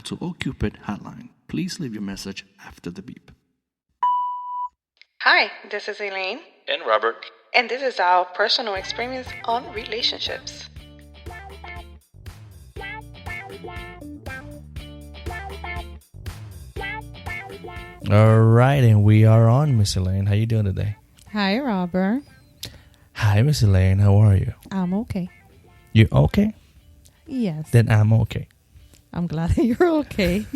to Ohh Cupid hotline. Please leave your message after the beep. Hi, this is Elaine, And Robert. and this is our personal experience on relationships. All right, and we are on, Miss Elaine. How you doing today? Hi, Robert. Hi, Miss Elaine. How are you? I'm okay. You okay? Yes. Then I'm okay. I'm glad that you're okay.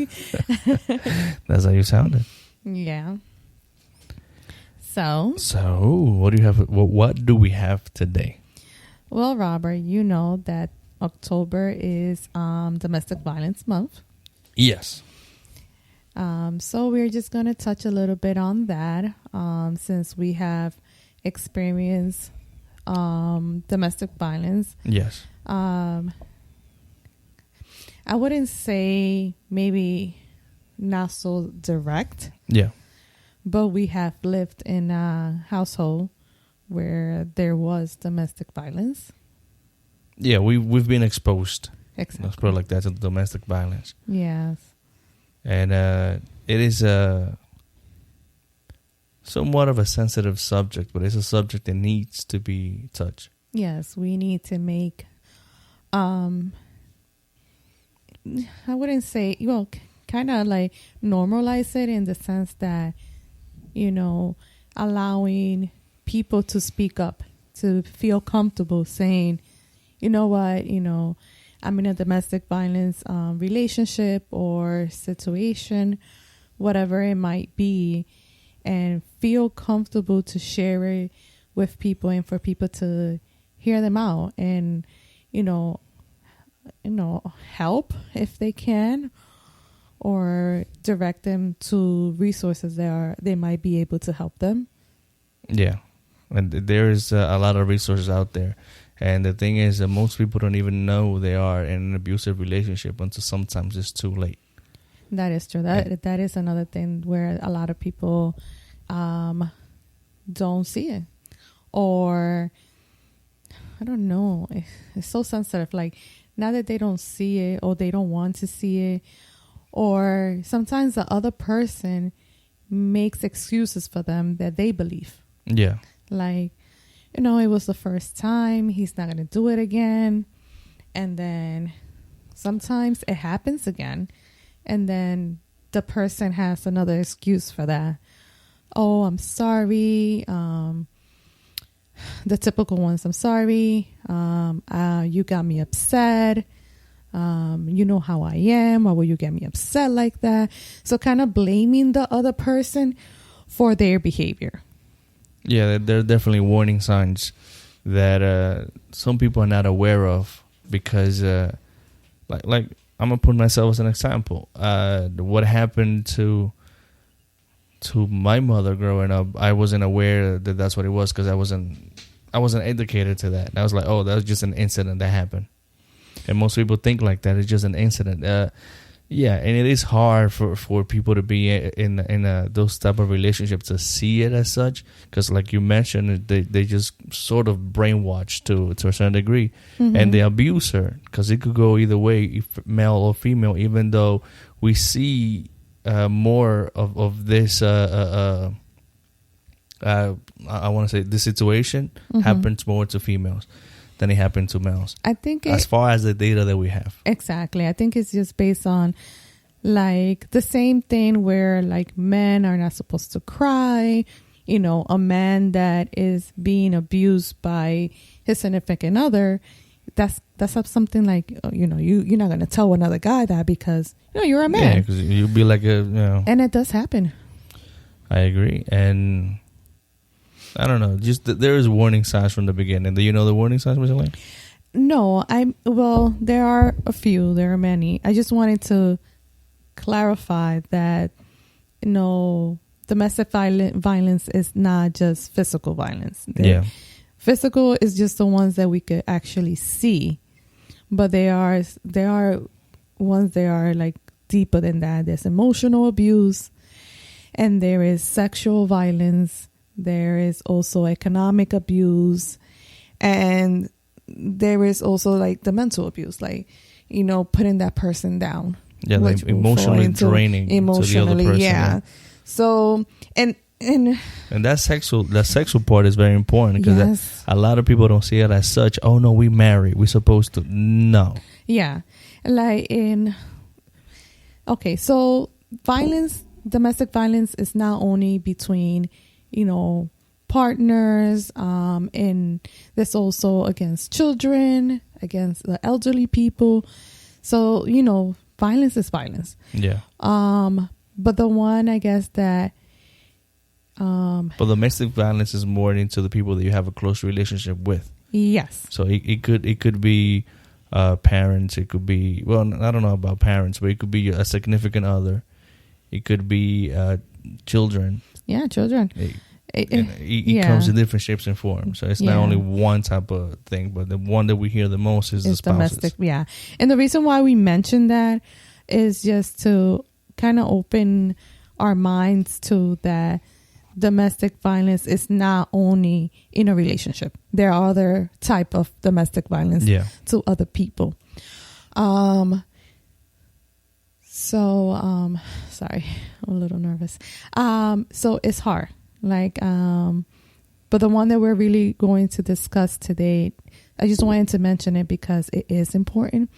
That's how you sounded. Yeah. So, What do you have? What do we have today? well, Robert, you know that October is Domestic Violence Month. Yes. So we're just going to touch a little bit on that since we have experienced domestic violence. Yes. I wouldn't say maybe not so direct, Yeah. but we have lived in a household where there was domestic violence. Yeah. We've been exposed. Let's Exactly. put it like that, to domestic violence, Yes. and it is somewhat of a sensitive subject, but it's a subject that needs to be touched. Yes, we need to make, I wouldn't say, well, kind of like normalize it in the sense that, allowing people to speak up, to feel comfortable saying, you know what, I'm in a domestic violence relationship or situation, whatever it might be, and feel comfortable to share it with people and for people to hear them out and, help if they can, or direct them to resources that they might be able to help them. Yeah, and there is a lot of resources out there. And the thing is that most people don't even know they are in an abusive relationship until sometimes it's too late. That is true. That is another thing where a lot of people don't see it. Or, I don't know. It's so sensitive. Like, now that they don't see it or they don't want to see it, or sometimes the other person makes excuses for them that they believe. Yeah. Like, it was the first time. He's not going to do it again. And then sometimes it happens again. And then the person has another excuse for that. Oh, I'm sorry. The typical ones, I'm sorry. You got me upset. You know how I am. Why would you get me upset like that? So kind of blaming the other person for their behavior. Yeah, there are definitely warning signs that some people are not aware of because, like I'm gonna put myself as an example. What happened to my mother growing up, I wasn't aware that that's what it was because I wasn't educated to that. I was like, oh, that was just an incident that happened, and most people think like that. It's just an incident. Yeah, and it is hard for people to be in those type of relationships to see it as such, because like you mentioned, they just sort of brainwashed to a certain degree, and they abuse her because it could go either way, if male or female. Even though we see more of this, I want to say this situation happens more to females than it happened to males. I think as far as the data that we have. Exactly. I think it's just based on like the same thing where like men are not supposed to cry. A man that is being abused by his significant other, that's something like, you're not going to tell another guy that because, you're a man. Yeah, because you'd be like And it does happen. I agree. And I don't know. Just there is warning signs from the beginning. Do you know the warning signs, Ms. Elaine? No, there are a few. There are many. I just wanted to clarify that, domestic violence is not just physical violence. Yeah. Physical is just the ones that we could actually see. But there are ones that are like deeper than that. There's emotional abuse, and there is sexual violence. There is also economic abuse, and there is also like the mental abuse, like, putting that person down, Yeah, like which will emotionally fall into draining to the other person. Yeah. So and that sexual part is very important because yes. a lot of people don't see it as such. Oh no, we married. We're supposed to. No. Yeah. Okay, so domestic violence is not only between, partners, and there's also against children, against the elderly people. So, violence is violence. Yeah. But the one, I guess that, but domestic violence is more into the people that you have a close relationship with. yes. So it could be parents. It could be, well, I don't know about parents, but it could be a significant other. It could be children. Yeah, children. It comes in different shapes and forms. So it's not only one type of thing, but the one that we hear the most is the spouses. Domestic. Yeah. And the reason why we mention that is just to kind of open our minds to that domestic violence is not only in a relationship. There are other type of domestic violence to other people. Sorry, I'm a little nervous. So it's hard. But the one that we're really going to discuss today, I just wanted to mention it because it is important.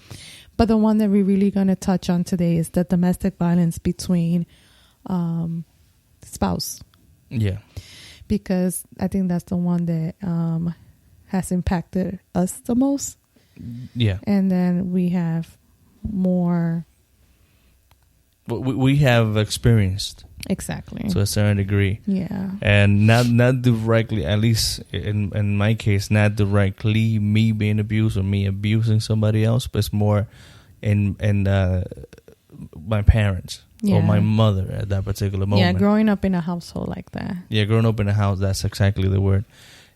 But the one that we're really going to touch on today is the domestic violence between spouse. Yeah. Because I think that's the one that has impacted us the most. Yeah. And then we have more. We have experienced. Exactly. To a certain degree. Yeah. And not directly, at least in my case, not directly me being abused or me abusing somebody else, but it's more in my parents or my mother at that particular moment. Yeah, growing up in a household like that. Yeah, growing up in a house, that's exactly the word.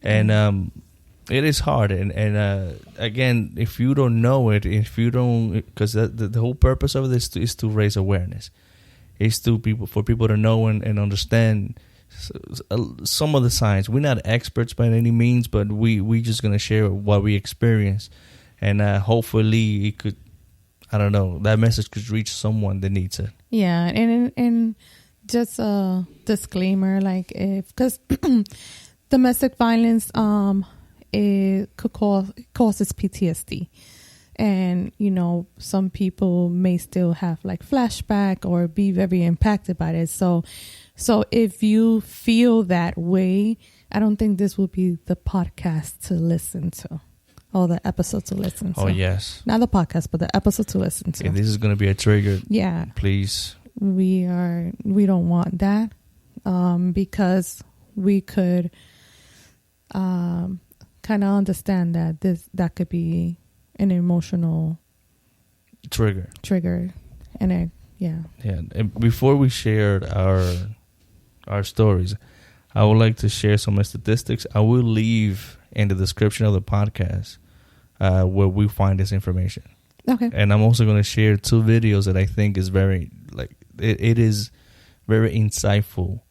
And it is hard. And again, if you don't know it, because the whole purpose of this is to raise awareness. It's for people to know and understand some of the signs. We're not experts by any means, but we just going to share what we experience. And hopefully it could, I don't know, that message could reach someone that needs it. Yeah, and just a disclaimer, because domestic violence it could causes PTSD. And, some people may still have flashback or be very impacted by it. So if you feel that way, I don't think this will be the podcast to listen to or the episode to listen to. Oh, yes. Not the podcast, but the episode to listen to. Yeah, this is going to be a trigger. Yeah. Please. We don't want that because we could kind of understand that could be an emotional trigger, and And before we shared our stories, I would like to share some statistics. I will leave in the description of the podcast where we find this information. Okay. And I'm also going to share 2 videos that I think is very it is very insightful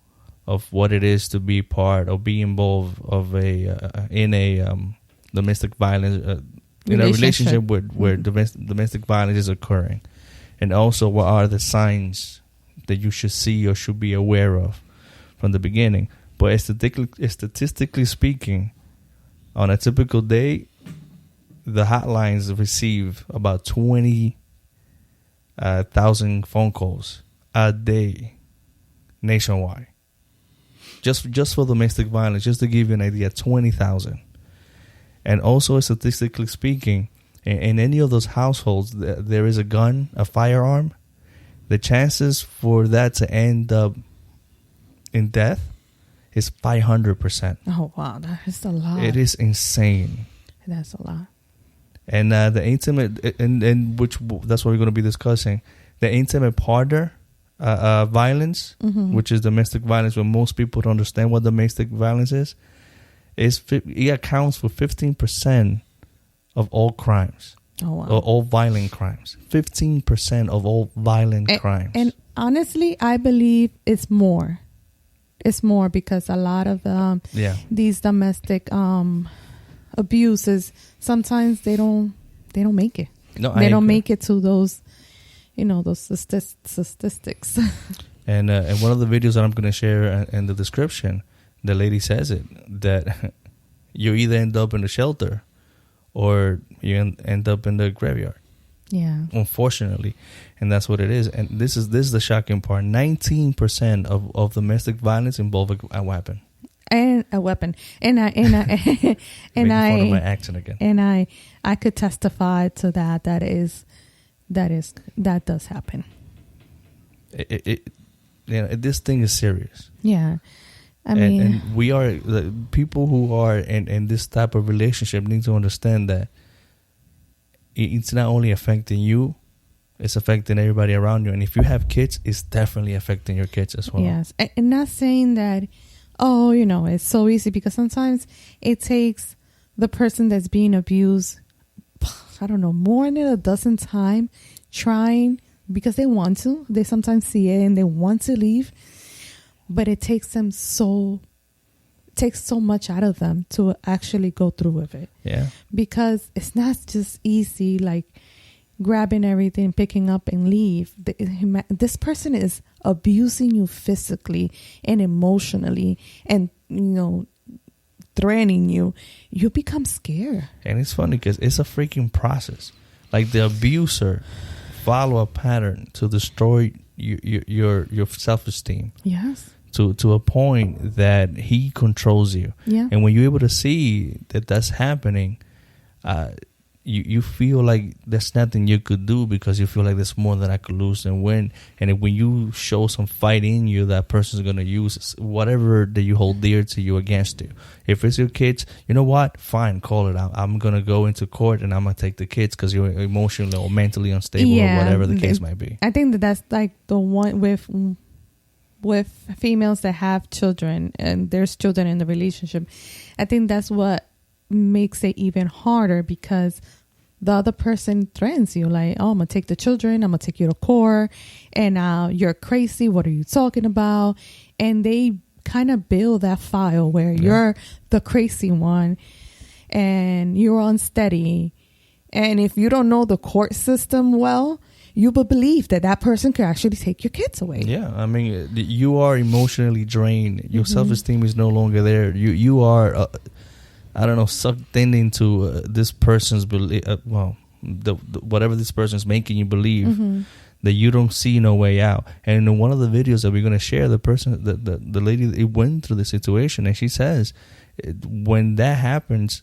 of what it is to be part or be involved of in a domestic violence. In a relationship where domestic violence is occurring. And also what are the signs that you should see or should be aware of from the beginning. But statistically speaking, on a typical day, the hotlines receive about 20,000 phone calls a day nationwide. Just for domestic violence, just to give you an idea, 20,000. And also, statistically speaking, in any of those households, there is a gun, a firearm. The chances for that to end up in death is 500%. Oh, wow. That is a lot. It is insane. That's a lot. And the intimate, and which that's what we're going to be discussing, the intimate partner violence, which is domestic violence, when most people don't understand what domestic violence is. It accounts for 15% of all crimes. Oh, wow. Or all violent crimes. 15% of all violent crimes. And honestly, I believe it's more. It's more because a lot of these domestic abuses, sometimes they don't make it. No, they don't make it to those, those statistics. And one of the videos that I'm going to share in the description, the lady says it, that you either end up in the shelter or you end up in the graveyard. Yeah. Unfortunately. And that's what it is. And this is the shocking part. 19% of domestic violence involve a weapon. And a weapon. And I Making fun of my accent again. And I could testify to that. That does happen. This thing is serious. Yeah. I mean, and we are, the people who are in this type of relationship need to understand that it's not only affecting you, it's affecting everybody around you. And if you have kids, it's definitely affecting your kids as well. Yes. And not saying that, it's so easy, because sometimes it takes the person that's being abused, I don't know, more than a dozen times trying, because they want to. They sometimes see it and they want to leave. But it takes so much out of them to actually go through with it. Yeah. Because it's not just easy, like grabbing everything, picking up and leave. This person is abusing you physically and emotionally and, threatening you. You become scared. And it's funny because it's a freaking process. Like the abuser follow a pattern to destroy your self-esteem. Yes. To a point that he controls you. Yeah. And when you're able to see that that's happening, you feel like there's nothing you could do, because you feel like there's more that I could lose than win. And when you show some fight in you, that person's going to use whatever that you hold dear to you against you. If it's your kids, you know what? Fine, call it out. I'm going to go into court and I'm going to take the kids because you're emotionally or mentally unstable, or whatever the case might be. I think that's like the one with females that have children and there's children in the relationship. I think that's what makes it even harder, because the other person threatens you like, oh, I'm gonna take the children, I'm gonna take you to court, and you're crazy, what are you talking about? And they kind of build that file where you're the crazy one and you're unsteady, and if you don't know the court system well, you will believe that person could actually take your kids away. Yeah, I mean, you are emotionally drained. Your self-esteem is no longer there. You are, I don't know, sucked into this person's belief. Whatever this person is making you believe, that you don't see no way out. And in one of the videos that we're going to share, the person, the lady, it went through the situation, and she says, when that happens,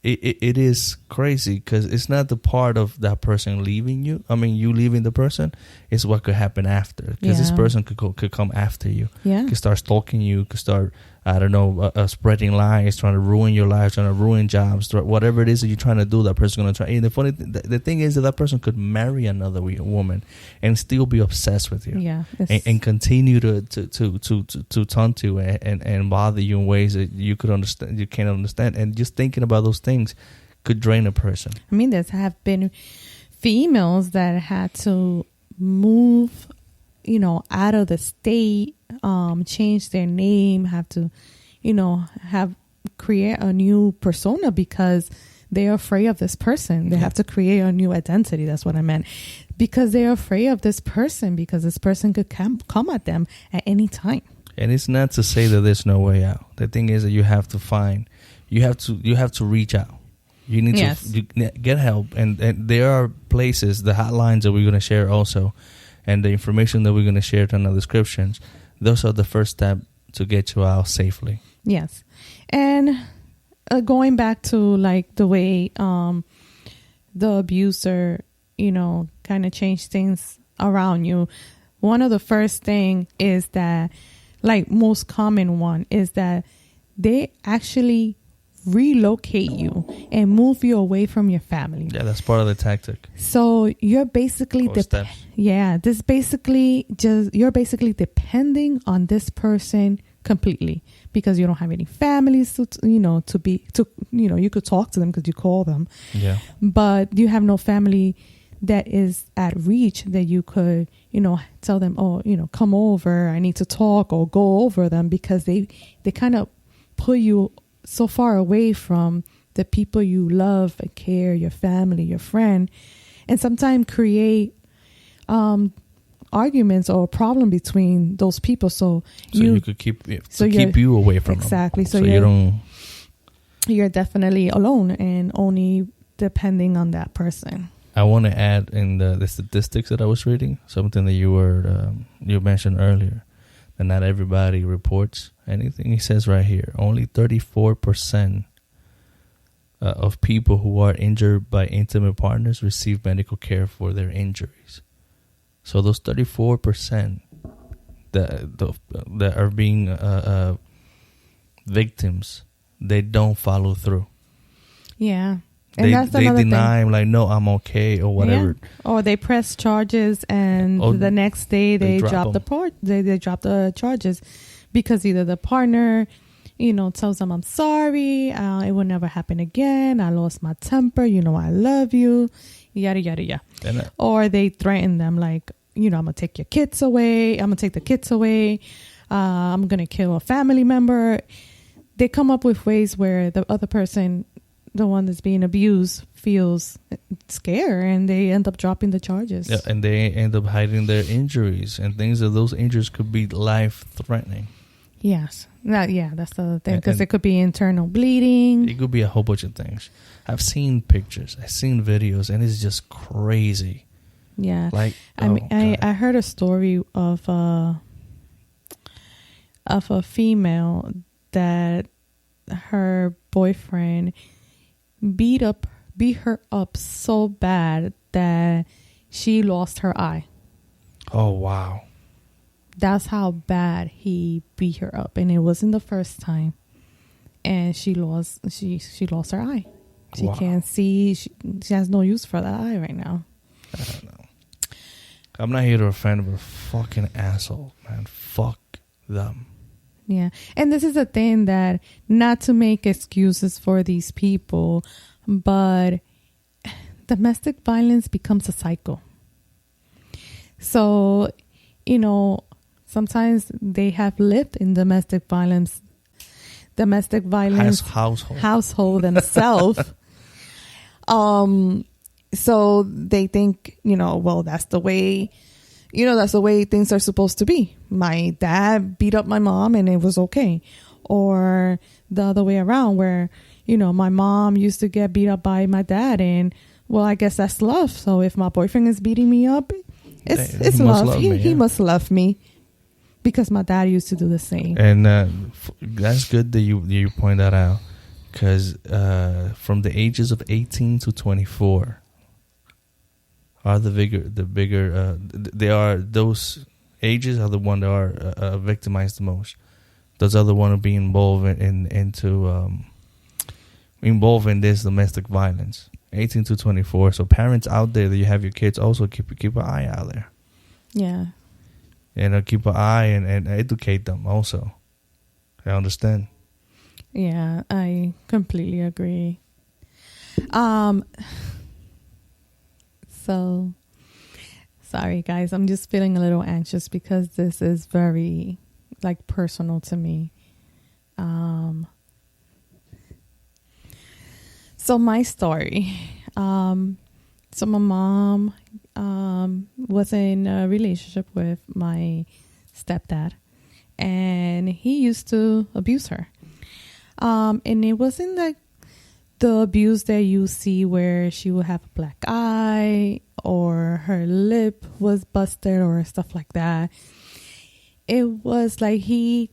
it is crazy, because it's not the part of that person leaving you. I mean, you leaving the person. It's what could happen after, because this person could come after you. Yeah, could start stalking you. Could start, I don't know, spreading lies, trying to ruin your life, trying to ruin jobs, whatever it is that you're trying to do. That person's gonna try. And the funny, the thing is that person could marry another woman and still be obsessed with you. Yeah, and continue to taunt you and bother you in ways that you could understand, you can't understand. And just thinking about those things could drain a person. I mean, there have been females that had to move, out of the state, change their name, have to, create a new persona because they're afraid of this person. They have to create a new identity. That's what I meant. Because they're afraid of this person, because this person could come at them at any time. And it's not to say that there's no way out. The thing is that you have to reach out. You need to get help. And there are places, the hotlines that we're going to share also, and the information that we're going to share in the descriptions. Those are the first step to get you out safely. Yes. And going back to like the way the abuser, kind of change things around you. One of the first thing is that, like most common one, is that they actually relocate you and move you away from your family. Yeah, that's part of the tactic. So you're basically you're basically depending on this person completely, because you don't have any families you could talk to them because you call them. Yeah. But you have no family that is at reach that you could, tell them, come over, I need to talk, or go over them, because they kind of put you so far away from the people you love and care, your family, your friend, and sometimes create arguments or problem between those people. So you could keep keep you away from them. Exactly. So you don't. You're definitely alone and only depending on that person. I want to add in the statistics that I was reading, something that you mentioned earlier, that not everybody reports anything. He says right here, only 34% of people who are injured by intimate partners receive medical care for their injuries. So those 34% that are being victims, they don't follow through. Yeah. And that's they deny thing. Him, like, no, I'm okay, or whatever. Yeah. Or they press charges, and the next day they drop the charges because either the partner, tells them, I'm sorry, it will never happen again, I lost my temper, I love you, yada, yada, yada. Or they threaten them, like, I'm going to take your kids away, I'm going to take the kids away, I'm going to kill a family member. They come up with ways where the other person, the one that's being abused, feels scared, and they end up dropping the charges. Yeah, and they end up hiding their injuries and things that those injuries could be life-threatening. Yes. That's the other thing, because it could be internal bleeding. It could be a whole bunch of things. I've seen pictures, I've seen videos, and it's just crazy. Yeah. Like, I heard a story of a female that her boyfriend beat her up so bad that she lost her eye. Oh, wow. That's how bad he beat her up, and it wasn't the first time. And she lost her eye. She can't see. She has no use for that eye right now. I don't know. I'm not here to offend, but fucking asshole, man. Fuck them. Yeah. And this is a thing that, not to make excuses for these people, but domestic violence becomes a cycle. So, sometimes they have lived in domestic violence household themselves. So they think, well, that's the way things are supposed to be. My dad beat up my mom and it was okay. Or the other way around, where, my mom used to get beat up by my dad, and, well, I guess that's love. So if my boyfriend is beating me up, it's love. He must love me because my dad used to do the same. And that's good that you point that out, because from the ages of 18 to 24 are they are, those ages are the one that are victimized the most. Those are the one who be involved in this domestic violence. 18 to 24. So parents out there that you have your kids, also keep an eye out there. Yeah. And keep an eye and educate them also. I understand. Yeah, I completely agree. So, sorry guys, I'm just feeling a little anxious because this is very, personal to me. So my story. So my mom was in a relationship with my stepdad, and he used to abuse her. And it wasn't like the abuse that you see where she would have a black eye or her lip was busted or stuff like that. It was like he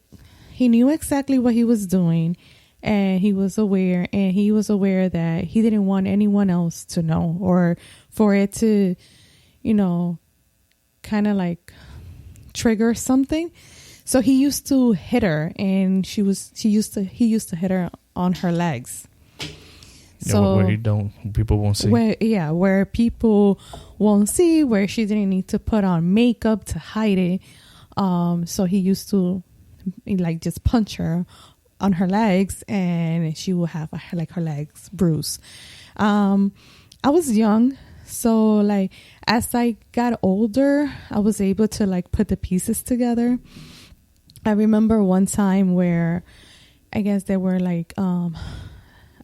knew exactly what he was doing, and he was aware that he didn't want anyone else to know, or for it to, kind of trigger something. So he used to hit her, and he used to hit her on her legs. So where people won't see. Where people won't see, where she didn't need to put on makeup to hide it. So he used to just punch her on her legs, and she will have her legs bruised. I was young, so as I got older, I was able to put the pieces together. I remember one time where I guess they were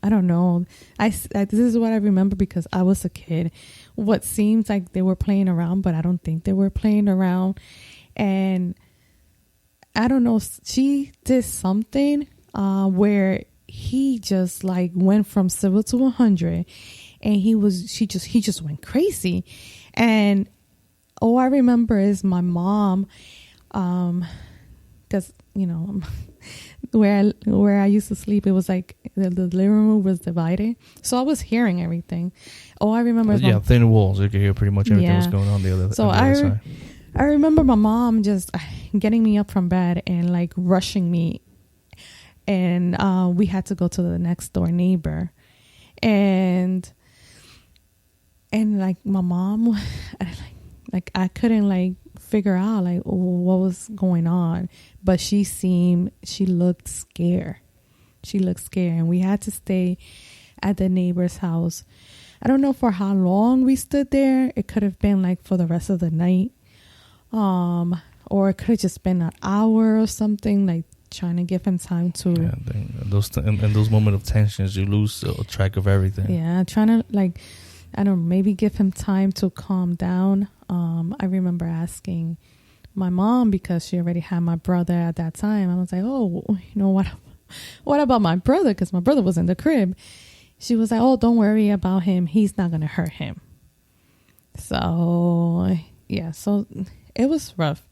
I don't know. This is what I remember because I was a kid. What seems like they were playing around, but I don't think they were playing around. And I don't know. She did something where he just like went from 0 to 100, and he just went crazy. And all I remember is my mom, because where I used to sleep, it was like the living room was divided, so I was hearing everything. All I remember is thin walls. You could hear pretty much everything was going on the other side. I remember my mom just getting me up from bed and like rushing me, and we had to go to the next door neighbor, and like my mom, like I couldn't like figure out like what was going on, but she looked scared. She looked scared, and we had to stay at the neighbor's house. I don't know for how long we stood there. It could have been like for the rest of the night, or it could have just been an hour or something, like trying to give him time to. In those moments of tensions, you lose track of everything. Yeah, trying to like, I don't know, maybe give him time to calm down. I remember asking my mom, because she already had my brother at that time. I was like, oh, what about my brother? Because my brother was in the crib. She was like, oh, don't worry about him. He's not going to hurt him. So, yeah. So it was rough.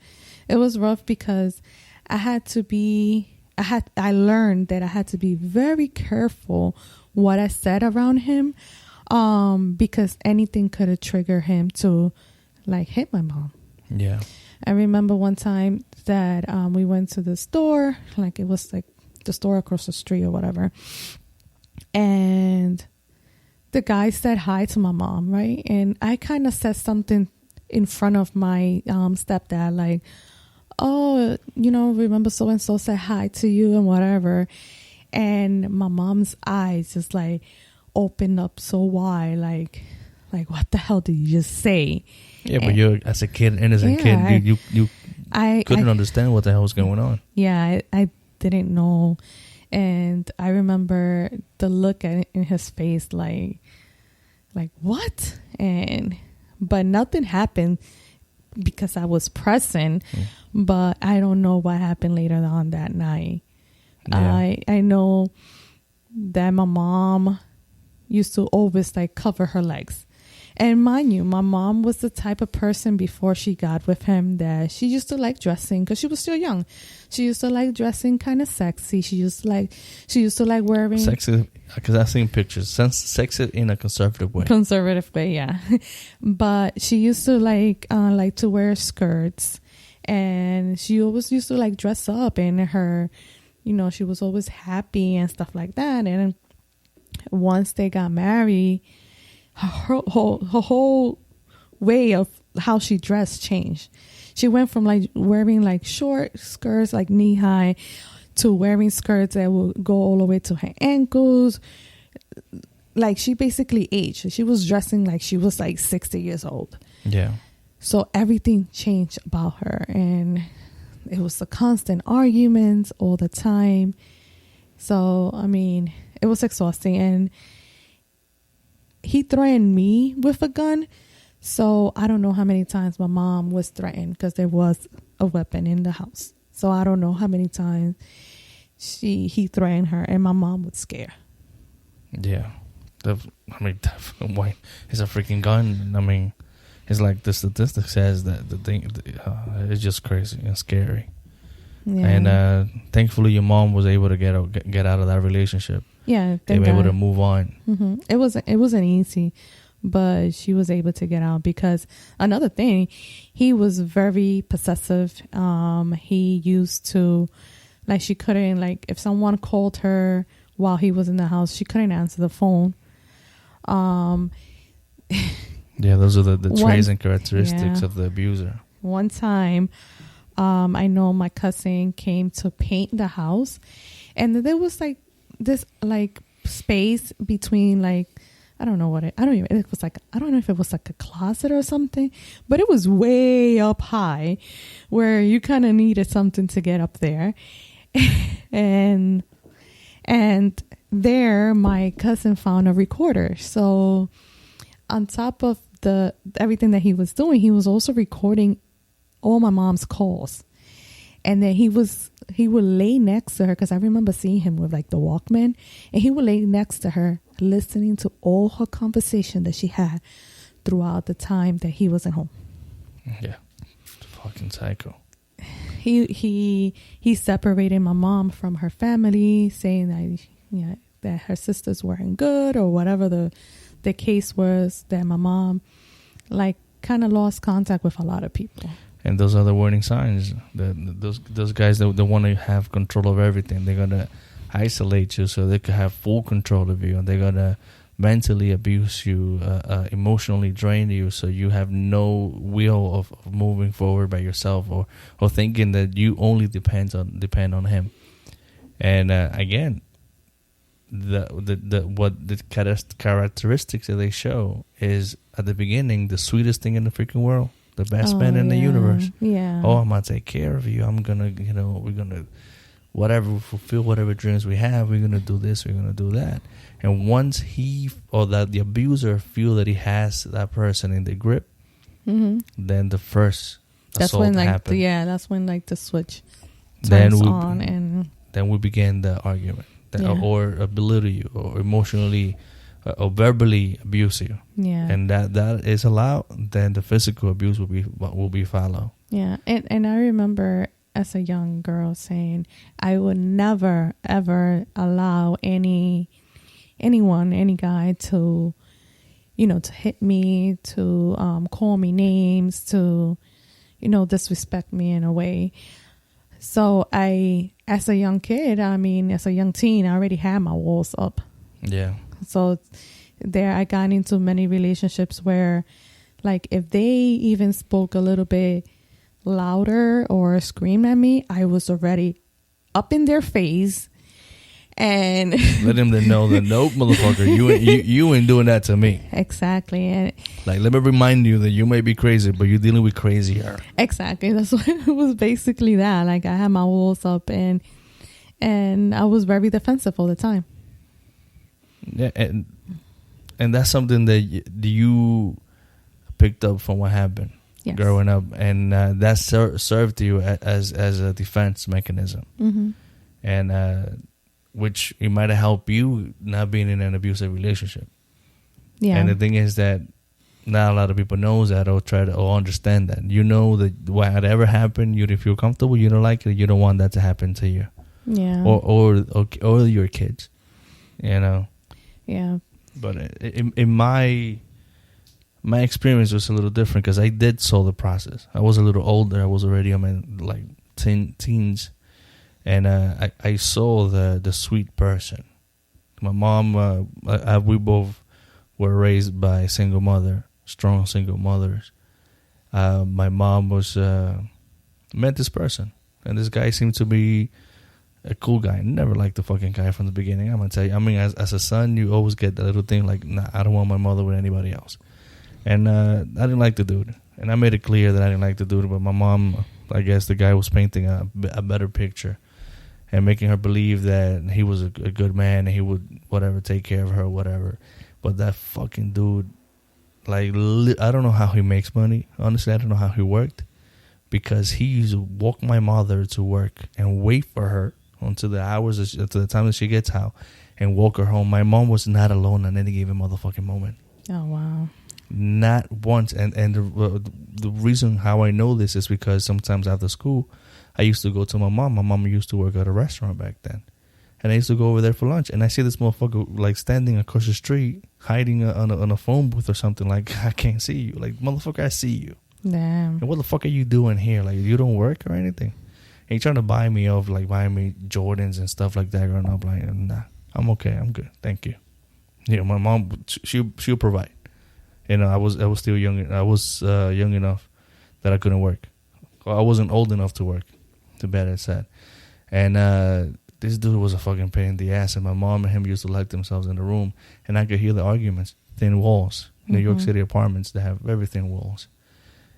It was rough because I learned that I had to be very careful what I said around him, because anything could have triggered him to like hit my mom. Yeah. I remember one time that we went to the store, like it was like the store across the street or whatever. And the guy said hi to my mom, right? And I kind of said something in front of my stepdad, like, oh, remember so-and-so said hi to you and whatever. And my mom's eyes just like opened up so wide, like what the hell did you just say? Yeah, but you're, as a kid, innocent kid, you couldn't understand what the hell was going on. Yeah, I didn't know. And I remember the look in his face, like what? But nothing happened because I was present. But I don't know what happened later on that night. Yeah. I know that my mom used to always like cover her legs. And mind you, my mom was the type of person before she got with him that she used to like dressing, because she was still young. She used to like dressing kind of sexy. She used to like wearing sexy, because I've seen pictures. Sexy in a conservative way. Conservative way, yeah. But she used to like to wear skirts, and she always used to like dress up, and her, she was always happy and stuff like that. And once they got married, her whole way of how she dressed changed. She went from like wearing like short skirts, like knee high, to wearing skirts that will go all the way to her ankles. Like she basically aged. She was dressing like she was like 60 years old. Yeah. So everything changed about her, and it was a constant arguments all the time. So, I mean, it was exhausting. And he threatened me with a gun. So I don't know how many times my mom was threatened, because there was a weapon in the house. So I don't know how many times he threatened her, and my mom was scared. Yeah. Why? It's a freaking gun. I mean, it's like the statistic says that the thing, it's just crazy and scary. Yeah. And thankfully your mom was able to get out of that relationship. Yeah, they were able to move on. Mm-hmm. It wasn't easy, but she was able to get out, because another thing, he was very possessive. He used to, like, she couldn't, like, if someone called her while he was in the house, she couldn't answer the phone. Yeah, those are the traits and characteristics of the abuser. One time, I know my cousin came to paint the house, and there was like this like space between, like, I don't know if it was like a closet or something, but it was way up high where you kind of needed something to get up there. and And there, my cousin found a recorder. So on top of everything that he was doing, he was also recording all my mom's calls. And then he would lay next to her, because I remember seeing him with like the Walkman, and he would lay next to her listening to all her conversation that she had throughout the time that he wasn't home. Yeah. Fucking psycho. He separated my mom from her family, saying that that her sisters weren't good, or whatever the case was, that my mom like kind of lost contact with a lot of people. And those are the warning signs. Those guys that want to have control of everything, they're gonna isolate you so they can have full control of you, and they're gonna mentally abuse you, emotionally drain you, so you have no will of moving forward by yourself, or thinking that you only depend on him. And again, the characteristics that they show is at the beginning the sweetest thing in the freaking world. The best man in the universe. Yeah. Oh, I'm gonna take care of you. I'm gonna, we're gonna, whatever, fulfill whatever dreams we have. We're gonna do this. We're gonna do that. And once that the abuser feel that he has that person in the grip, then the first assault happens. That's when like the switch turns on, and then we begin the argument, or belittle you, or emotionally. Or verbally abuse you, and that is allowed, then the physical abuse will be followed. Yeah, and I remember as a young girl saying, I would never ever allow any guy to, to hit me, to call me names, to, disrespect me in a way. So as a young kid, as a young teen, I already had my walls up. Yeah. So there I got into many relationships where, like, if they even spoke a little bit louder or screamed at me, I was already up in their face and let them know that, nope, motherfucker, you ain't doing that to me. Exactly. And like, let me remind you that you may be crazy, but you're dealing with crazier. Exactly. That's what it was, basically that. Like, I had my walls up, and I was very defensive all the time. Yeah, and that's something that you picked up from what happened growing up, and that served you as a defense mechanism, and which it might have helped you not being in an abusive relationship. Yeah, and the thing is that not a lot of people knows that, or try to understand that. That whatever happened, you feel comfortable, you don't like it, you don't want that to happen to you. Yeah, or your kids, Yeah, but in my experience was a little different, because I did saw the process. I was a little older. I was already teens, and I saw the sweet person. My mom, we both were raised by a single mother, strong single mothers. My mom met this person, and this guy seemed to be a cool guy. Never liked the fucking guy from the beginning. I'm gonna tell you. As a son, you always get that little thing like, nah, I don't want my mother with anybody else. And I didn't like the dude, and I made it clear that I didn't like the dude. But my mom, I guess the guy was painting a better picture, and making her believe that he was a good man and he would take care of her, whatever. But that fucking dude, like, I don't know how he makes money. Honestly, I don't know how he worked, because he used to walk my mother to work and wait for her until the time that she gets out, and walk her home. My mom was not alone at any given motherfucking moment. Oh, wow. Not once. And the reason how I know this is because sometimes after school, I used to go to my mom. My mom used to work at a restaurant back then. And I used to go over there for lunch. And I see this motherfucker, like, standing across the street, hiding on a phone booth or something. Like, I can't see you. Like, motherfucker, I see you. Damn. And what the fuck are you doing here? Like, you don't work or anything? And he trying to buy me Jordans and stuff like that growing up. Like, nah, I'm okay. I'm good. Thank you. My mom, she'll provide. I was still young. I was young enough that I couldn't work. I wasn't old enough to work. Too bad it's sad. And this dude was a fucking pain in the ass. And my mom and him used to lock themselves in the room, and I could hear the arguments. Thin walls. New York City apartments that have everything walls.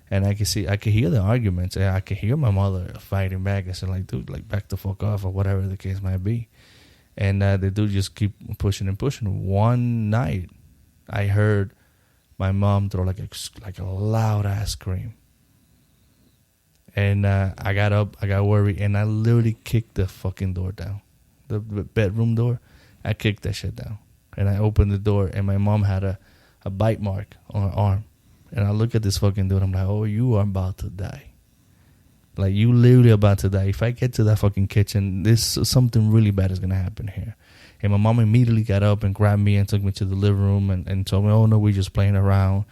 And I could hear the arguments, and I could hear my mother fighting back. I said, like, dude, like, back the fuck off, or whatever the case might be. And the dude just keep pushing and pushing. One night, I heard my mom throw like a loud ass scream. And I got up, I got worried, and I literally kicked the fucking door down. The bedroom door, I kicked that shit down. And I opened the door, and my mom had a bite mark on her arm. And I look at this fucking dude, I'm like, oh, you are about to die. Like, you literally about to die. If I get to that fucking kitchen, something really bad is going to happen here. And my mom immediately got up and grabbed me and took me to the living room and told me, oh, no, we're just playing around.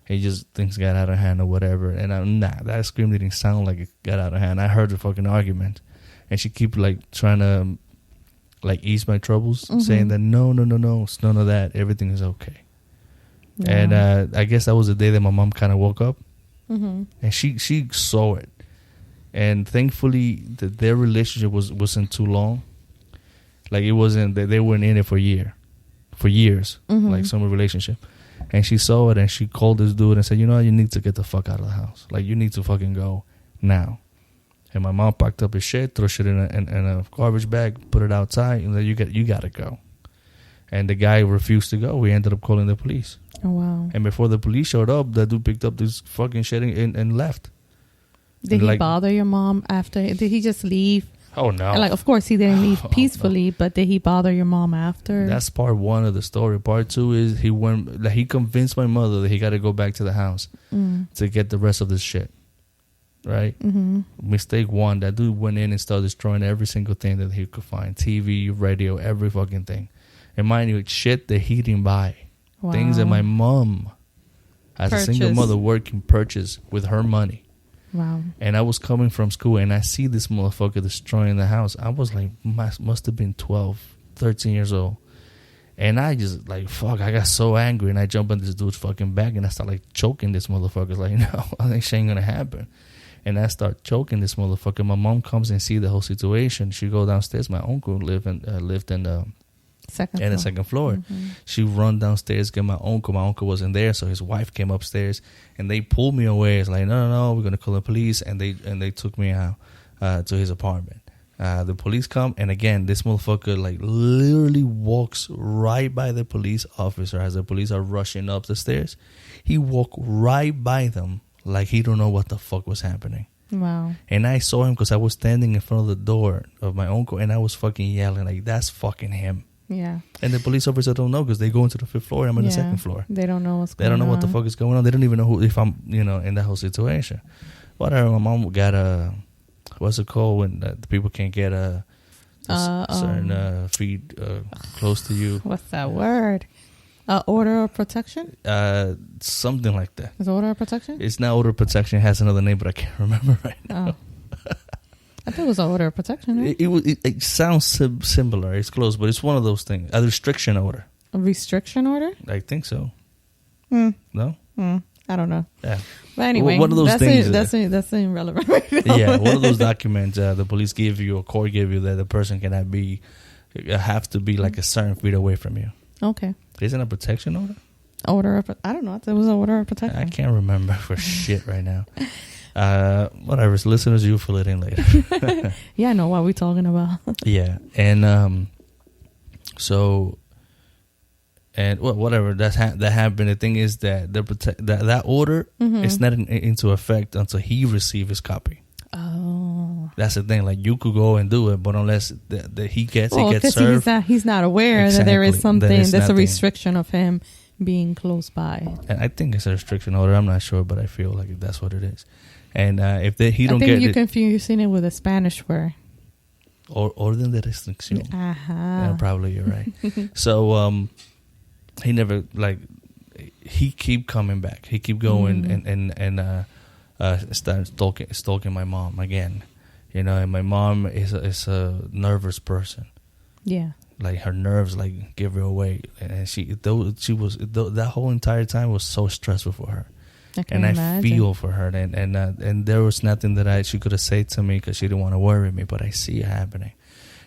Things got out of hand or whatever. And that scream didn't sound like it got out of hand. I heard the fucking argument. And she kept, like, trying to, like, ease my troubles, saying that, no, it's none of that. Everything is okay. Yeah. And I guess that was the day that my mom kind of woke up. And she saw it. And thankfully, their relationship wasn't too long. Like, it wasn't that they weren't in it for years, like summer relationship. And she saw it, and she called this dude and said, you know what, you need to get the fuck out of the house. Like, you need to fucking go now. And my mom packed up his shit, threw shit in a garbage bag, put it outside, and said, you gotta go. And the guy refused to go. We ended up calling the police. Oh, wow. And before the police showed up, that dude picked up this fucking shit and left. Did he bother your mom after? Did he just leave? Oh, no. Like, of course, he didn't leave peacefully, but did he bother your mom after? That's part one of the story. Part two is he convinced my mother that he got to go back to the house to get the rest of this shit. Right? Mistake one, that dude went in and started destroying every single thing that he could find. TV, radio, every fucking thing. And mind you, shit that he didn't buy. Wow. Things that my mom, as a single mother working, purchased with her money. Wow. And I was coming from school and I see this motherfucker destroying the house. I was like, must have been 12, 13 years old. And I just like, fuck, I got so angry and I jumped in this dude's fucking back and I start like choking this motherfucker. Like, no, I think shit ain't gonna happen. And I start choking this motherfucker. My mom comes and see the whole situation. She go downstairs. My uncle lived in the second floor. She run downstairs, get my uncle. My uncle wasn't there, so his wife came upstairs and they pulled me away. It's like, no, we're gonna call the police. And they took me out to his apartment. The police come, and again, this motherfucker like literally walks right by the police officer as the police are rushing up the stairs. He walked right by them like he don't know what the fuck was happening. Wow. And I saw him because I was standing in front of the door of my uncle and I was fucking yelling like, that's fucking him. Yeah. And the police officer don't know because they go into the 5th floor. I'm on the 2nd floor. They don't know what's going on. They don't know what the fuck is going on. They don't even know if I'm, in that whole situation. Whatever. My mom got what's it called when the people can't get a certain feed close to you. What's that word? Order of protection? Something like that. Is it order of protection? It's not order of protection. It has another name, but I can't remember right now. I thought it was an order of protection, right? It sounds similar. It's close, but it's one of those things. A restriction order. A restriction order? I think so. No? I don't know. Yeah. But anyway, one of those things. That's irrelevant right now. Yeah, one of those documents the police give you or court give you that the person cannot have to be like a certain feet away from you. Okay. Isn't it a protection order? I don't know. It was an order of protection. I can't remember for shit right now. Whatever. Listeners, you fill it in later. Yeah, I know what we're talking about. Yeah. And whatever that happened. The thing is that that order is not into effect until he receives his copy. Oh, that's the thing. Like, you could go and do it, but unless he gets served, he's not aware that there is something. There's a restriction of him being close by. And I think it's a restriction order. I'm not sure, but I feel like that's what it is. And if he don't get it, I think you're confusing it with a Spanish word. Orden de restricción. Yeah, probably you're right. So he never he keep coming back. He keep going and start stalking my mom again. And my mom is a nervous person. Yeah. Like, her nerves give her away, and that whole entire time was so stressful for her. I feel for her, and there was nothing that she could have said to me because she didn't want to worry me, but I see it happening.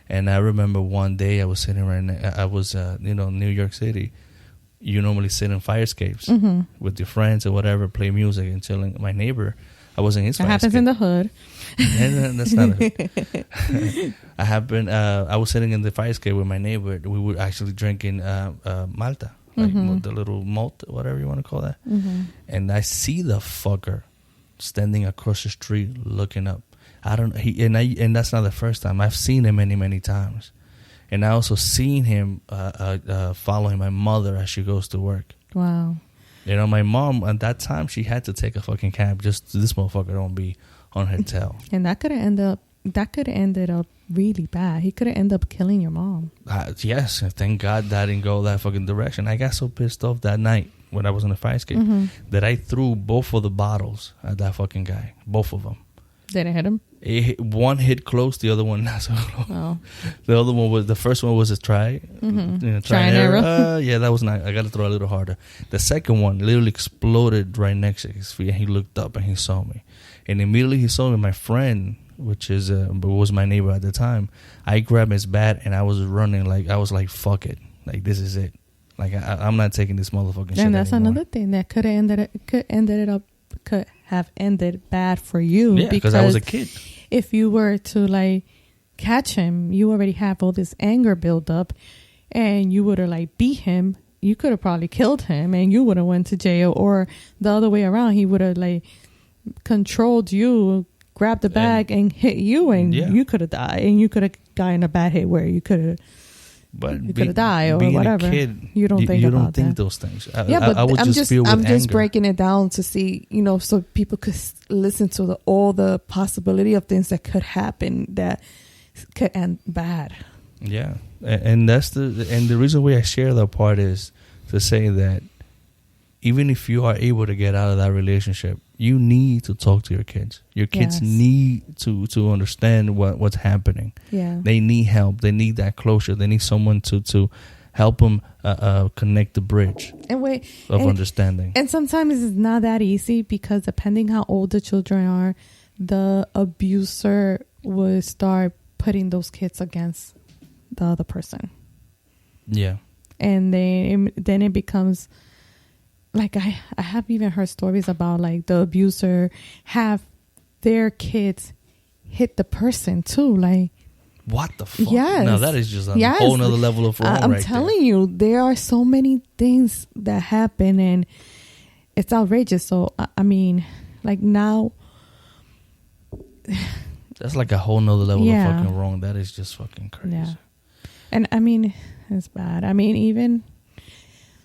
And I remember one day I was sitting I was New York City. You normally sit in fire escapes with your friends or whatever, play music and chilling. My neighbor I was in his That fire happens escape. in the hood. And that's not it. I was sitting in the fire escape with my neighbor. We were actually drinking Malta, like the little malt, whatever you want to call that. And I see the fucker standing across the street looking up. And that's not the first time. I've seen him many, many times. And I also seen him following my mother as she goes to work. Wow. You know, my mom at that time, she had to take a fucking cab just so this motherfucker don't be on her tail. And that could have ended up really bad. He could have ended up killing your mom. Yes, thank God that didn't go that fucking direction. I got so pissed off that night when I was in the fire escape that I threw both of the bottles at that fucking guy. Both of them. Did it hit him? One hit close, the other one not so close. Oh. The first one was a try. Try and error. Yeah, that was not. I got to throw a little harder. The second one literally exploded right next to his feet, and he looked up and he saw me. And immediately he saw me. My friend, which was my neighbor at the time, I grabbed his bat and I was running I was like, fuck it, like this is it. Like I'm not taking this motherfucking shit And that's anymore. another thing that could have ended bad for you. Yeah, because I was a kid. If you were to catch him, you already have all this anger built up, and you would have beat him. You could have probably killed him, and you would have went to jail, or the other way around. He would have controlled you, grabbed the bag, and hit you, and you could have died, and you could have gotten in a bad hit where you could have. But you could have died or being whatever. A kid, you don't think about that. those things. But I would I'm just feel with I'm just anger. breaking it down to see, so people could listen to all the possibility of things that could happen that could end bad. Yeah, and that's the reason why I share that part is to say that even if you are able to get out of that relationship, you need to talk to your kids. Your kids need to understand what's happening. Yeah, they need help. They need that closure. They need someone to help them connect the bridge of understanding. And sometimes it's not that easy because depending how old the children are, the abuser will start putting those kids against the other person. Yeah, and then it becomes. I have even heard stories about the abuser have their kids hit the person too. What the fuck? Yes. No, that is just a whole nother level of wrong. I'm telling you, there are so many things that happen, and it's outrageous. So I mean, now that's a whole nother level of fucking wrong. That is just fucking crazy. Yeah, and I mean, it's bad. I mean, even.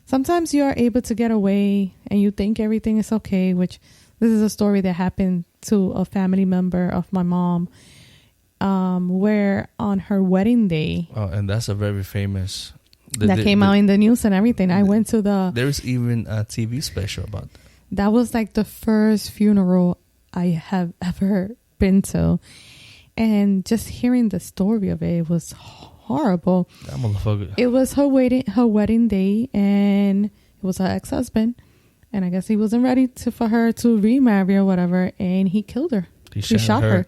Sometimes you are able to get away and you think everything is okay, which this is a story that happened to a family member of my mom, where on her wedding day. Oh, and that's a very famous. That came out in the news and everything. I went to There's even a TV special about that. That was the first funeral I have ever been to. And just hearing the story of it was horrible. That motherfucker. It was her wedding day, and it was her ex-husband, and I guess he wasn't ready for her to remarry or whatever, and he killed her. He shot her.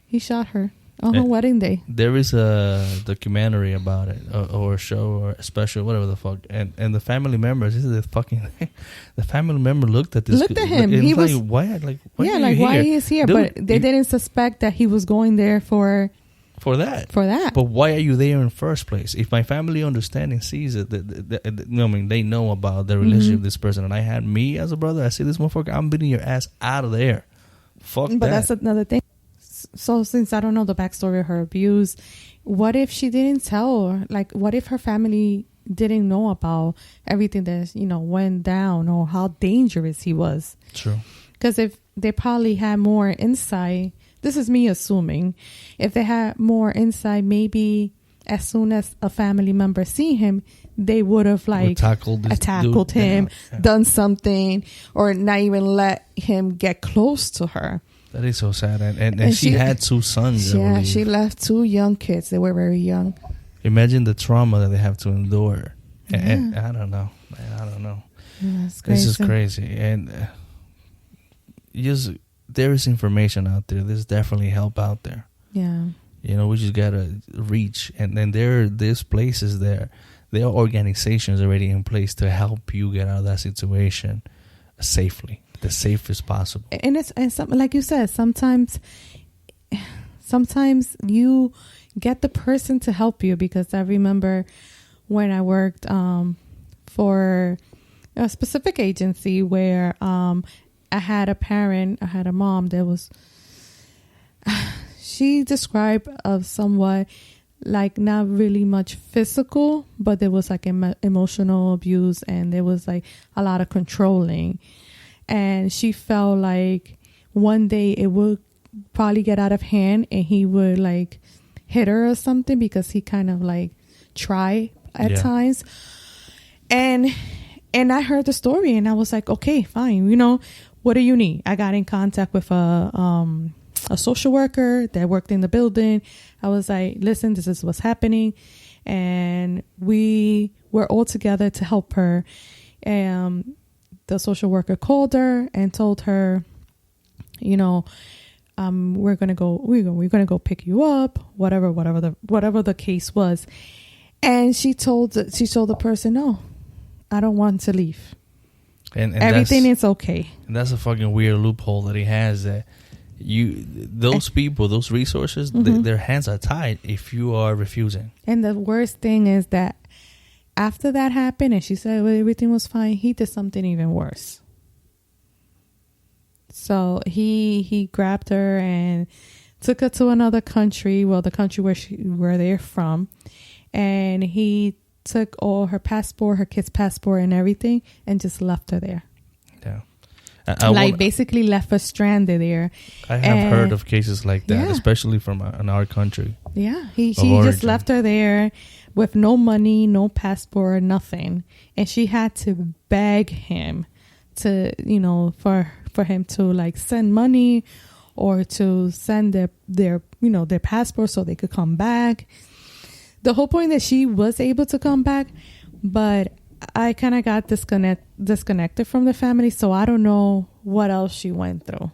He shot her on her wedding day. There is a documentary about it, or a show, or a special, whatever the fuck. And the family members, this is the fucking thing. The family member looked at this. Looked at him. He was why? Why is he here? Dude, but they didn't suspect that he was going there for that. But why are you there in the first place? If my family understanding sees it, they know about the relationship with this person, and I had me as a brother, I see this motherfucker, I'm beating your ass out of there. Fuck that. But that's another thing. So since I don't know the backstory of her abuse, what if she didn't tell her? What if her family didn't know about everything that, went down, or how dangerous he was? True. Because if they probably had more insight, this is me assuming, if they had more insight, maybe as soon as a family member see him, they would have tackled him, done something, or not even let him get close to her. That is so sad. And she had two sons. Yeah, she left two young kids. They were very young. Imagine the trauma that they have to endure. Yeah. And I don't know. Man, I don't know. Yeah, this is crazy. And there is information out there. There's definitely help out there. Yeah. We just got to reach. And then there's places there. There are organizations already in place to help you get out of that situation safely. the safest possible. And like you said, sometimes you get the person to help you, because I remember when I worked for a specific agency where I had a mom that was, she described of somewhat like not really much physical, but there was like emotional abuse, and there was like a lot of controlling. And she felt like one day it would probably get out of hand and he would like hit her or something, because he kind of like tried at times. And I heard the story and I was like, okay, fine. You know, what do you need? I got in contact with a social worker that worked in the building. I was like, listen, this is what's happening. And we were all together to help her. And the social worker called her and told her, you know, we're gonna go pick you up, whatever the case was. And she told the person, no, I don't want to leave. And everything is okay. And that's a fucking weird loophole that he has, that those people, those resources, their hands are tied if you are refusing. And the worst thing is that after that happened and she said, well, everything was fine, he did something even worse. So he grabbed her and took her to another country, well, the country where they're from, and he took all her passport, her kid's passport and everything, and just left her there. Yeah. Basically left her stranded there. I have heard of cases like that, especially from in our country. Yeah, he just left her there with no money, no passport, nothing. And she had to beg him to, you know, for him to like send money or to send their passport so they could come back. The whole point that she was able to come back, but I kind of got disconnected from the family, so I don't know what else she went through.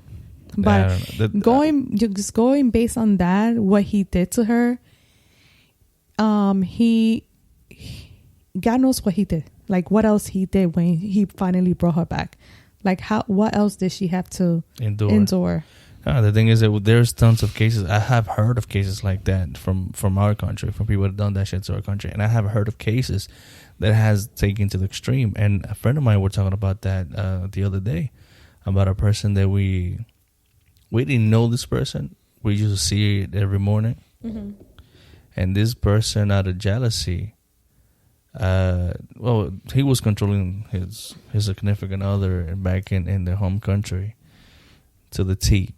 But going based on that, what he did to her, he God knows what he did. Like what else he did when he finally brought her back. Like what else did she have to endure? The thing is that there's tons of cases. I have heard of cases like that from our country, from people that have done that shit to our country. And I have heard of cases that has taken to the extreme. And a friend of mine were talking about that the other day, about a person that we didn't know this person. We used to see it every morning. Mm-hmm. And this person, out of jealousy, he was controlling his significant other back in their home country to the T.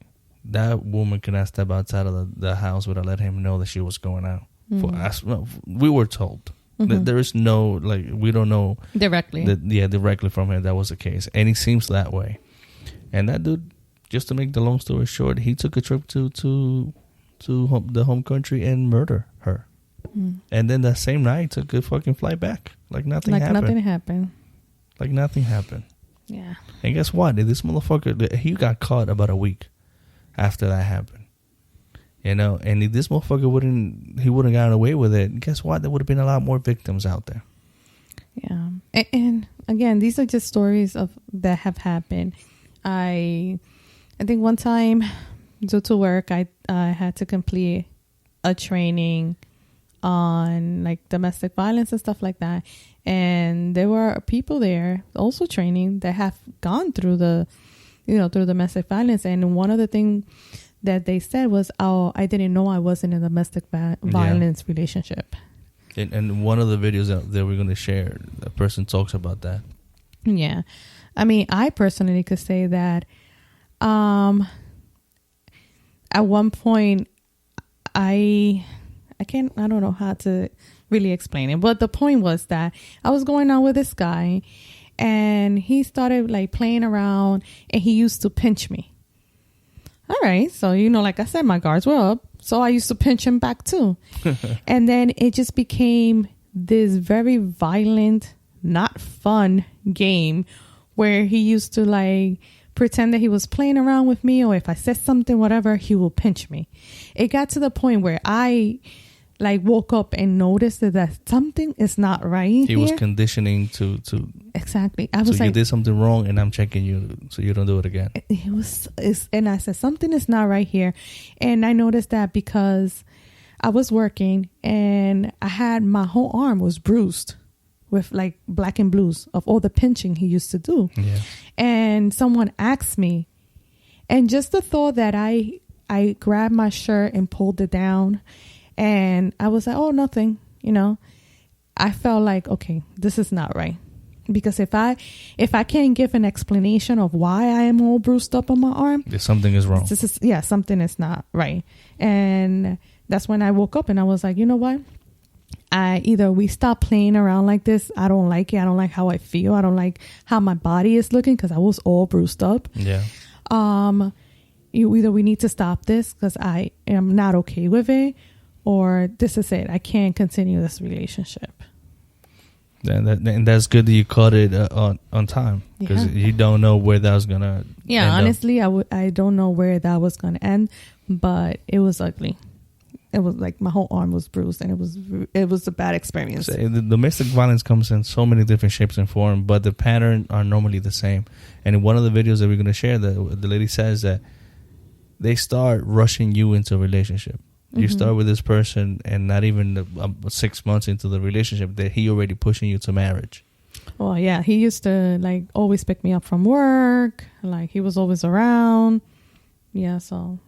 That woman could not step outside of the house without letting him know that she was going out. Mm-hmm. We were told. Mm-hmm. There is no, like, we don't know directly. Directly from him that was the case, and he seems that way. And that dude, just to make the long story short, he took a trip to the home country and murder her. Mm. And then that same night took a fucking flight back, like nothing happened. Like nothing happened. Yeah. And guess what? This motherfucker, he got caught about a week after that happened. You know, and if this motherfucker wouldn't gotten away with it, guess what? There would have been a lot more victims out there. Yeah. And again, these are just stories that have happened. I think one time, due to work, I had to complete a training on like domestic violence and stuff like that. And there were people there also training that have gone through through domestic violence. And one of the things that they said was, oh, I didn't know I was in a domestic violence relationship. And one of the videos that we're going to share, a person talks about that. Yeah. I mean, I personally could say that at one point, I don't know how to really explain it, but the point was that I was going on with this guy and he started like playing around and he used to pinch me. All right. So, like I said, my guards were up. So I used to pinch him back too. And then it just became this very violent, not fun game where he used to like pretend that he was playing around with me, or if I said something, whatever, he will pinch me. It got to the point where I like woke up and noticed that something is not right. He was conditioning to exactly. I was so like, you did something wrong, and I'm checking you so you don't do it again. And I said something is not right here, and I noticed that because I was working and I had my whole arm was bruised with like black and blues of all the pinching he used to do. Yeah. And someone asked me, and just the thought that I grabbed my shirt and pulled it down, and I was like, oh, nothing, I felt like, okay, this is not right. Because if I can't give an explanation of why I am all bruised up on my arm, something is wrong. Something is not right. And that's when I woke up and I was like, you know what? Either we stop playing around like this. I don't like it. I don't like how I feel. I don't like how my body is looking because I was all bruised up. Yeah. Either we need to stop this because I am not okay with it, or this is it. I can't continue this relationship. And that's good that you caught it on time, because you don't know where that was gonna. Yeah, honestly, I don't know where that was gonna end, but it was ugly. It was like my whole arm was bruised, and it was a bad experience. So the domestic violence comes in so many different shapes and forms, but the pattern are normally the same. And in one of the videos that we're going to share, the lady says that they start rushing you into a relationship. You start with this person, and not even 6 months into the relationship, that he already pushing you to marriage. Well, yeah, he used to like always pick me up from work. Like he was always around. Yeah, so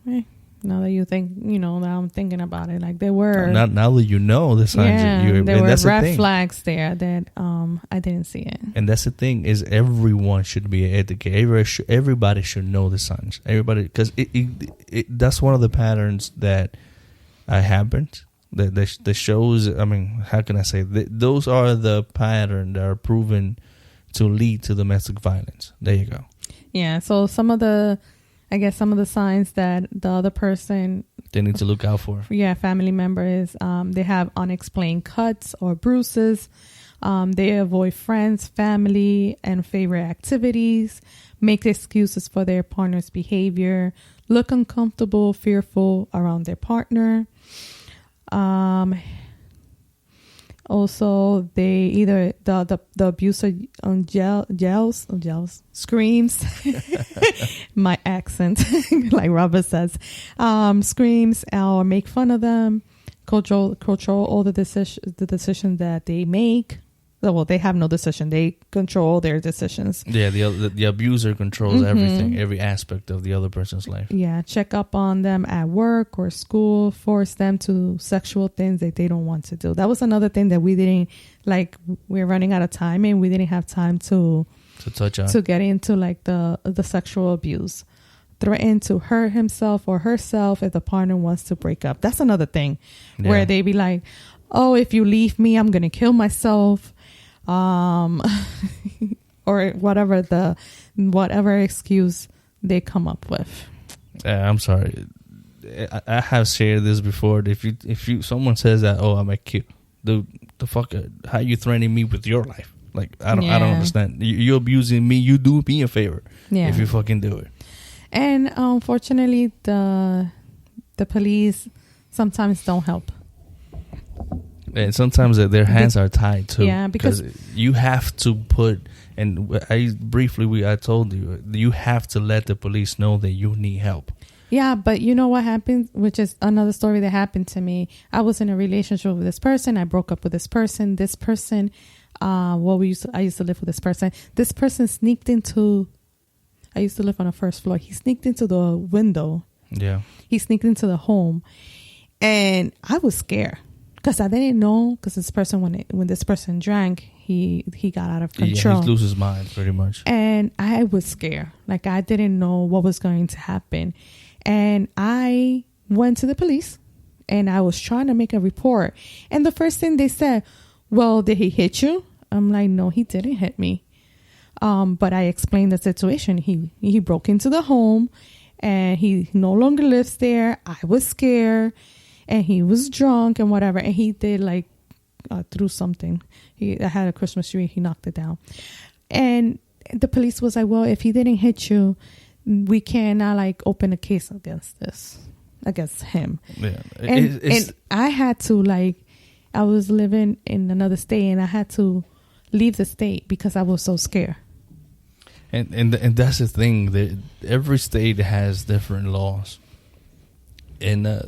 now that you think, now I'm thinking about it, like there were now that you know the signs. There were red flags there that I didn't see it. And that's the thing, is everyone should be educated. Everybody should know the signs. Everybody, because that's one of the patterns that happened. That shows. I mean, how can I say? Those are the patterns that are proven to lead to domestic violence. There you go. Yeah. So some of the signs that the other person, they need to look out for. Yeah, family members. They have unexplained cuts or bruises. They avoid friends, family, and favorite activities. Make excuses for their partner's behavior. Look uncomfortable, fearful around their partner. Also, they either the abuser yells, screams. My accent, like Robert says, screams or make fun of them. Control all the decisions that they make. Well, they have no decision. They control their decisions. Yeah, the abuser controls everything, every aspect of the other person's life. Yeah, check up on them at work or school, force them to sexual things that they don't want to do. That was another thing that we didn't, like, we're running out of time and we didn't have time to touch on, to get into like the sexual abuse. Threaten to hurt himself or herself if the partner wants to break up. That's another thing where they be like, oh, if you leave me, I'm going to kill myself. Or whatever excuse they come up with. I'm sorry. I have shared this before. If someone says that, oh, I'm a kid, the fuck, how you threatening me with your life? Like, I don't understand. You're abusing me. You do me a favor if you fucking do it. And unfortunately, the police sometimes don't help. And sometimes their hands are tied too. Yeah, because you have to put, and I told you have to let the police know that you need help. Yeah, but you know what happened, which is another story that happened to me. I was in a relationship with this person. I broke up with this person. This person, I used to live with this person. This person sneaked into. I used to live on the first floor. He sneaked into the window. Yeah. He sneaked into the home, and I was scared. Because I didn't know, because this person, when this person drank, he got out of control. Yeah, he loses his mind pretty much. And I was scared. Like, I didn't know what was going to happen. And I went to the police, and I was trying to make a report. And the first thing they said, well, did he hit you? I'm like, no, he didn't hit me. But I explained the situation. He broke into the home, and he no longer lives there. I was scared. And he was drunk and whatever. And he did threw something. I had a Christmas tree. He knocked it down. And the police was like, well, if he didn't hit you, we cannot open a case against this. against him. Yeah. And I had to, like, I was living in another state and I had to leave the state because I was so scared. And that's the thing. That every state has different laws. And I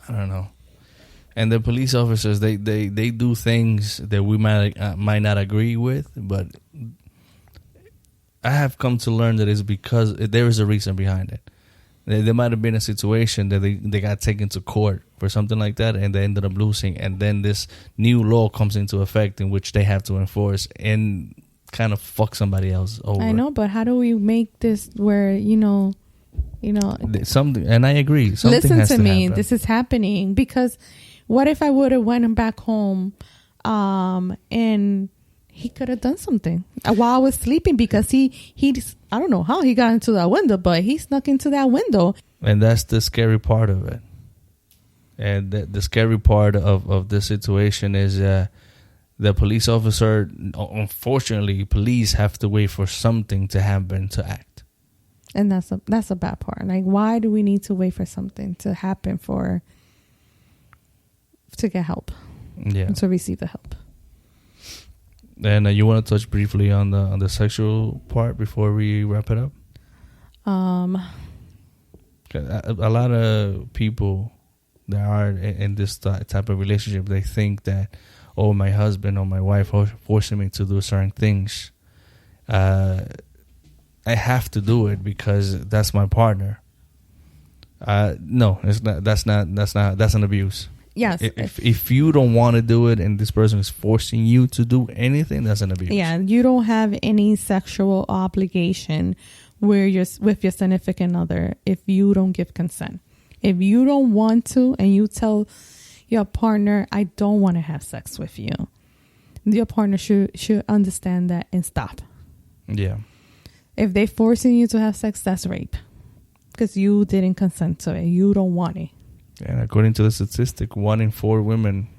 don't know. And the police officers, they do things that we might not agree with, but I have come to learn that it's because there is a reason behind it. There might have been a situation that they got taken to court for something like that, and they ended up losing. And then this new law comes into effect in which they have to enforce and kind of fuck somebody else over. I know, but how do we make this where, something? And I agree. Something listen has to to me. happen. This is happening because what if I would have went back home, and he could have done something while I was sleeping because he just, I don't know how he got into that window, but he snuck into that window. And that's the scary part of it. And the scary part of this situation is the police officer, unfortunately, police have to wait for something to happen to act. And that's a bad part. Like, why do we need to wait for something to happen to get help? Yeah. To receive the help. And you want to touch briefly on the sexual part before we wrap it up? A lot of people that are in this type of relationship, they think that, oh, my husband or my wife forcing me to do certain things. I have to do it because that's my partner. No, it's not. That's an abuse. Yes. If you don't want to do it and this person is forcing you to do anything, that's an abuse. Yeah, you don't have any sexual obligation where you're with your significant other if you don't give consent. If you don't want to and you tell your partner, I don't want to have sex with you, your partner should understand that and stop. Yeah. If they're forcing you to have sex, that's rape because you didn't consent to it. You don't want it. And according to the statistic, 1 in 4 women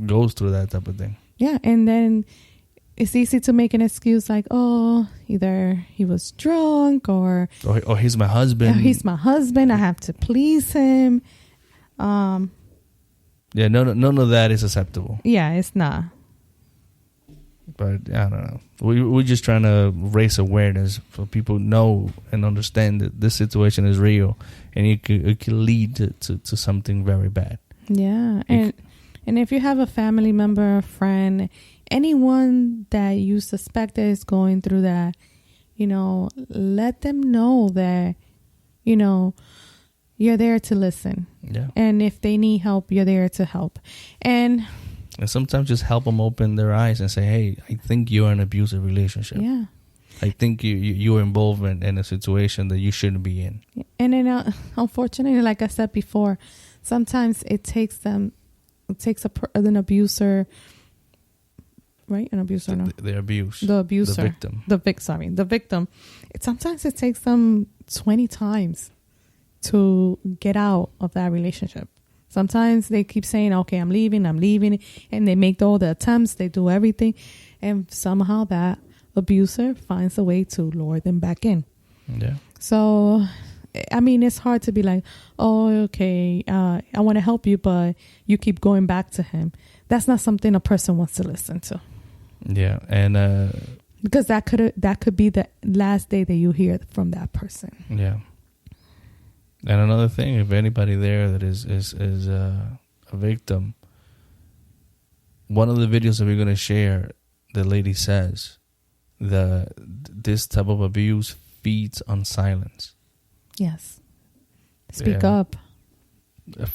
goes through that type of thing. Yeah, and then it's easy to make an excuse like, oh, either he was drunk or he's my husband. Yeah, he's my husband. I have to please him. Yeah, none of that is acceptable. Yeah, it's not. But I don't know. We're just trying to raise awareness so people know and understand that this situation is real and it could lead to something very bad. Yeah, and if you have a family member, a friend, anyone that you suspect that is going through that, let them know that, you're there to listen. Yeah. And if they need help, you're there to help. And sometimes just help them open their eyes and say, hey, I think you're in an abusive relationship. Yeah. I think you're involved in a situation that you shouldn't be in. And then, unfortunately, like I said before, sometimes it takes an abuser, right? An abuser, no? The abuse. The abuser. The victim. The victim. Sometimes it takes them 20 times to get out of that relationship. Sometimes they keep saying, okay, I'm leaving. And they make all the attempts. They do everything. And somehow that abuser finds a way to lure them back in. Yeah. So, I mean, it's hard to be like, oh, okay, I want to help you, but you keep going back to him. That's not something a person wants to listen to. Yeah. And because that could be the last day that you hear from that person. Yeah. And another thing, if anybody there that is a victim, one of the videos that we're going to share, the lady says this type of abuse feeds on silence. Yes. Speak up.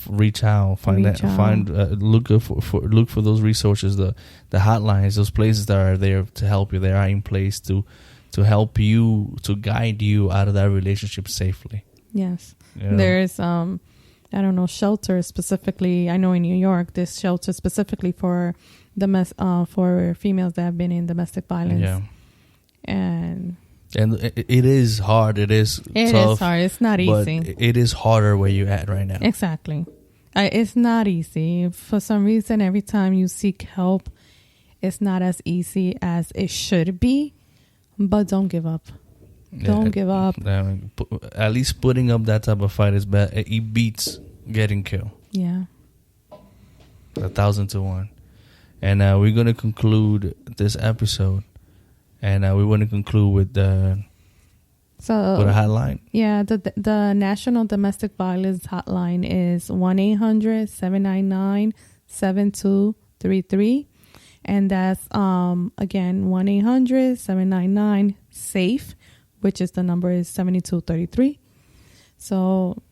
Reach out. Look for those resources, the hotlines, those places that are there to help you. They are in place to help you, to guide you out of that relationship safely. Yes. Yeah. There's shelters specifically. I know in New York, there's shelters specifically for for females that have been in domestic violence. Yeah. And it is hard. It is tough. It is hard. It's not easy. But it is harder where you're at right now. Exactly. It's not easy. For some reason, every time you seek help, it's not as easy as it should be. But don't give up. Don't give up. At least putting up that type of fight is bad. It beats getting killed. Yeah. 1,000 to 1. And we're going to conclude this episode. And we want to conclude with a hotline. Yeah, the National Domestic Violence Hotline is 1-800-799-7233. And that's, again, 1-800-799-SAFE, which is the number is 7233. So,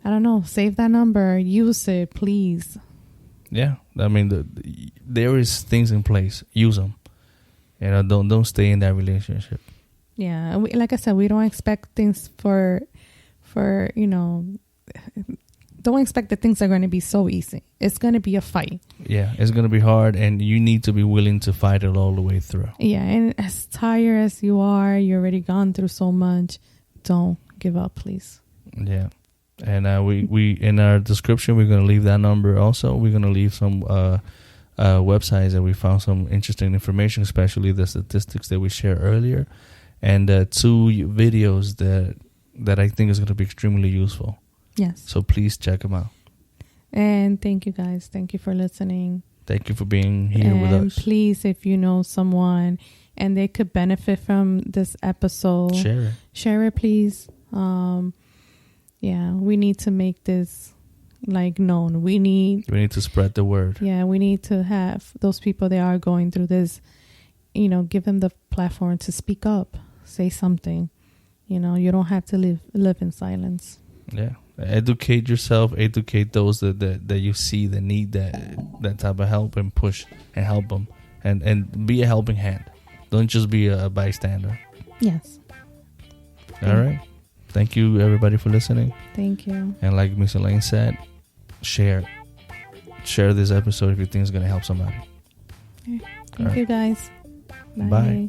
I don't know, save that number, use it, please. Yeah, I mean, there is things in place. Use them. You know, don't stay in that relationship. Yeah, like I said, we don't expect things for don't expect that things are going to be so easy. It's going to be a fight. Yeah, it's going to be hard, and you need to be willing to fight it all the way through. Yeah, and as tired as you are, you've already gone through so much. Don't give up, please. Yeah. And we in our description, we're going to leave that number also. We're going to leave some websites that we found some interesting information, especially the statistics that we shared earlier, and 2 videos that I think is going to be extremely useful. Yes. So please check them out. And thank you, guys. Thank you for listening. Thank you for being here with us. And please, if you know someone and they could benefit from this episode, share it, please. Yeah, we need to make this known. We need to spread the word. Yeah, we need to have those people that are going through this, give them the platform to speak up, say something. You don't have to live in silence. Yeah. Educate yourself, educate those that you see that need that type of help, and push and help them, and be a helping hand. Don't just be a bystander. Yes. All right. Thank you, everybody, for listening. Thank you. And like Miss Elaine said, share this episode if you think it's going to help somebody. Okay. Thank you, guys. Bye.